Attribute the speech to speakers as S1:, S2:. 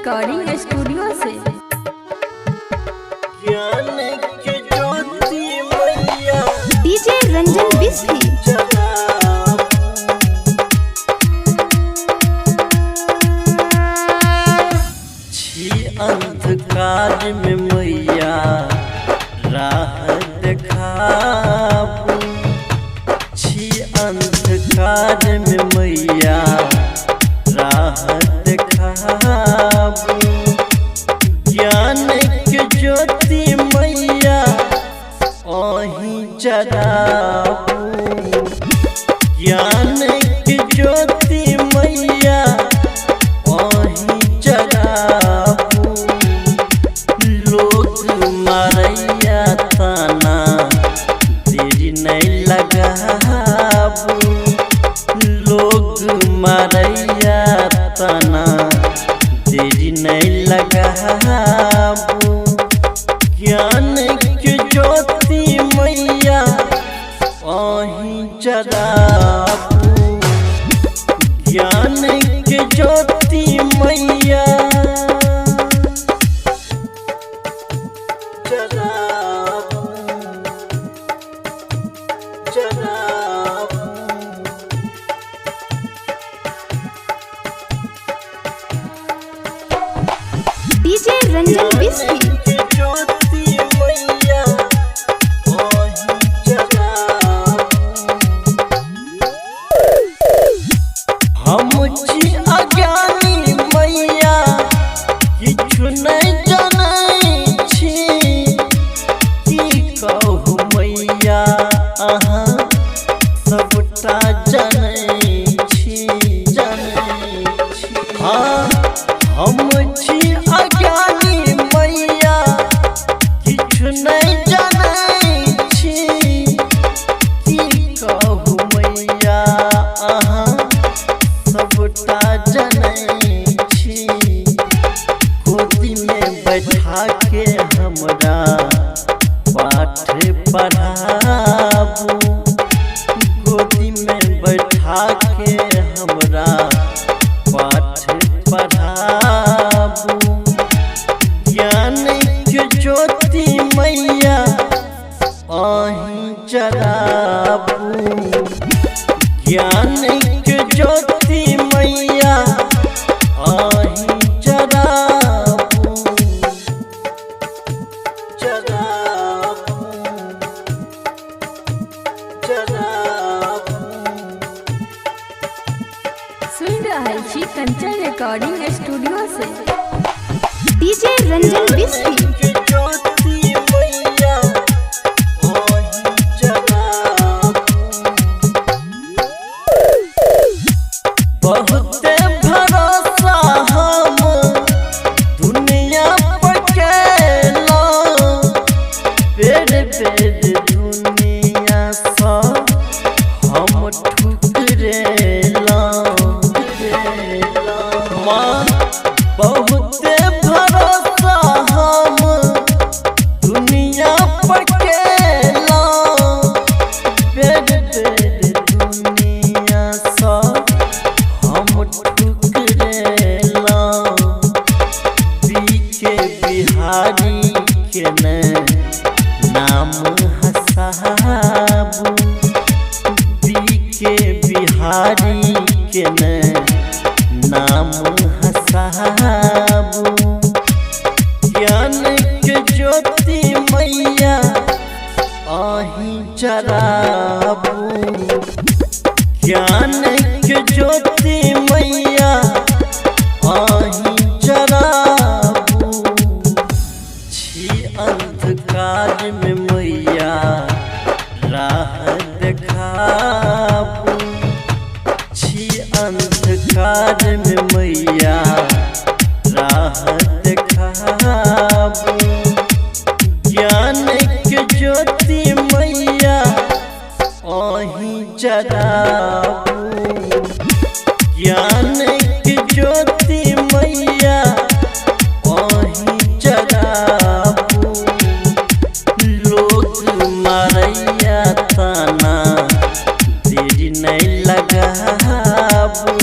S1: Recording studio से।
S2: ज्ञान की ज्योति मैया
S1: डीजे रंजन बिस्फी।
S2: अंधकार में मैया राह दिखाबू, छी अंधकार में मैया राह दिखाबू। ज्ञान के ज्योति मैया ओही जराबू, ज्ञान के ज्योति मैया ओही जराबू। लोग मारैया ताना देरी नहीं लगाबू, लोग मारैया ताना देरी नहीं लगाबू। ज्ञान की ज्योति मैया ओही जराबू, ज्ञान की ज्योति मैया जराबू, जराबू।
S1: डीजे रंजन बिस्फी।
S2: ज्योति मैया ओही जराबू। हम छी अज्ञानी मैया किछु नहीं जानै छी, की कहू मैया अहाँ सबटा जानै छी, जानै छी। हाँ हम छी अज्ञानी मैया किछु नहीं जानै छी, की कहू मैया अहाँ सबटा जानै छी। गोदी में बैठा के हमरा पाठ पढ़ाबू, गोदी में बैठा के हमरा पाठ पढ़ाबू। ज्ञान की ज्योति मैया ओही जराबू, ज्ञान की ज्योति मैया ओही जराबू, जराबू, जराबू।
S1: सुन रहे छी कंचन रिकॉर्डिंग स्टूडियो से। डीजे रंजन बिस्फी।
S2: की ज्योति मैया ओही जराबू। बहुते भरोसा हम दुनिया पर केलौं, बेर बेर दुनिया सँ हम ठुकरेलौं। माँ बहुते भरोसा हम दुनिया पर केलौं, बेर बेर दुनिया सँ हम ठुकरेलौं। बीके बिहारी के ने नाम हसाबू, बीके बिहारी के ने नाम हसाबू। ज्ञान के ज्योति मैया ओही जराबू, ज्ञान के ज्योति मैया ओही जराबू। छी अंधकार में मैया राह दिखाबू, छी अंधकार में मैया राह दिखाबू। ज्ञान की ज्योति मैया ओही जराबू, ज्ञान की ज्योति मैया ओही जराबू। लोग मारैया ताना देरी नहीं लगाबू,